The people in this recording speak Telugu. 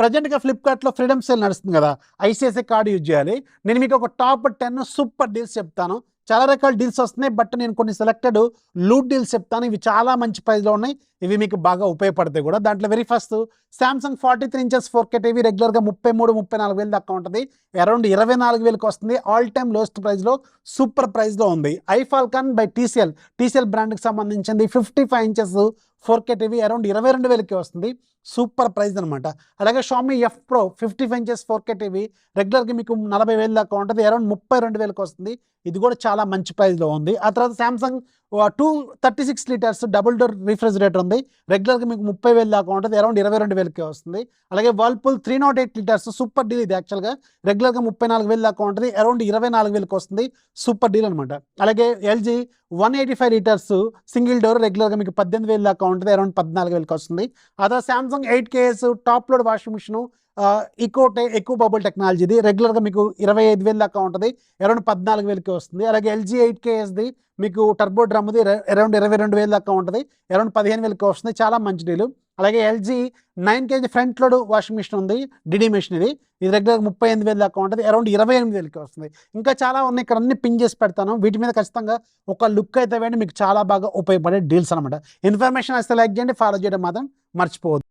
ప్రజెంట్గా ఫ్లిప్కార్ట్లో ఫ్రీడమ్ సేల్ నడుస్తుంది కదా, ఐసిఐసిఐ కార్డు యూజ్ చేయాలి. నేను మీకు ఒక టాప్ 10 సూపర్ డీల్స్ చెప్తాను. చాలా రకాల డీల్స్ వస్తున్నాయి, బట్ నేను కొన్ని సెలెక్టెడ్ లూట్ డీల్స్ చెప్తాను. ఇవి చాలా మంచి ప్రైస్లో ఉన్నాయి, ఇవి మీకు బాగా ఉపయోగపడతాయి కూడా. దాంట్లో very first Samsung 43 inches 4K TV రెగ్యులర్గా 33-34 వేలు దాకా ఉంటుంది, అరౌండ్ 24,000కి వస్తుంది. ఆల్ టైమ్ లోయెస్ట్ ప్రైస్లో సూపర్ ప్రైస్లో ఉంది. ఐఫాల్కాన్ బై టీసీఎల్ బ్రాండ్కి సంబంధించింది 55 ఇంచెస్ 4K టీవీ అరౌండ్ 22,000కి వస్తుంది, సూపర్ ప్రైస్ అనమాట. అలాగే Xiaomi F pro 55 inches 4K TV రెగ్యులర్గా మీకు 40,000 దాకా ఉంటుంది, అరౌండ్ 32,000కి వస్తుంది, ఇది కూడా చాలా మంచి ప్రైస్లో ఉంది. ఆ తర్వాత Samsung 236 litres double door refrigerator ఉంది, రెగ్యులర్గా మీకు 30,000 దాకా ఉంటుంది, అరౌండ్ 22,000కి వస్తుంది. అలాగే వర్ల్పూల్ 308 లీటర్స్ సూపర్ డీల్, ఇది యాక్చువల్గా రెగ్యులర్గా 34,000 దాకా ఉంటుంది, అరౌండ్ 24,000కి వస్తుంది, సూపర్ డీల్ అనమాట. అలాగే ఎల్జీ 185 లీటర్స్ సింగిల్ డోర్ రెగ్యులర్గా మీకు 18,000 దాకా ఉంటుంది, అరౌండ్ 14,000కి వస్తుంది. ఆ తర్వాత Samsung 8KS top load washing machine eco bubble టెక్నాలజీది రెగ్యులర్గా మీకు 25,000 దాకా ఉంటుంది, అరౌండ్ 14,000కి వస్తుంది. అలాగే ఎల్జీ 8KSది మీకు టర్బో డ్రమ్ది అరౌండ్ 22,000 దాకా ఉంటుంది, అరౌండ్ 15,000కి వస్తుంది, చాలా మంచి డీలు. అలాగే LG 9KG front load washing machine ఉంది, డిడి మిషన్, ఇది రెగ్యులర్గా 38,000 దాకా ఉంటుంది, అరౌండ్ 28,000కి వస్తుంది. ఇంకా చాలా ఉన్నాయి, ఇక్కడ అన్ని పిన్ చేసి పెడతాను. వీటి మీద ఖచ్చితంగా ఒక లుక్ అయితే వేయండి, మీకు చాలా బాగా ఉపయోగపడే డీల్స్ అనమాట. ఇన్ఫర్మేషన్ అయితే లైక్ చేయండి, ఫాలో చేయడం మాత్రం మర్చిపోవద్దు.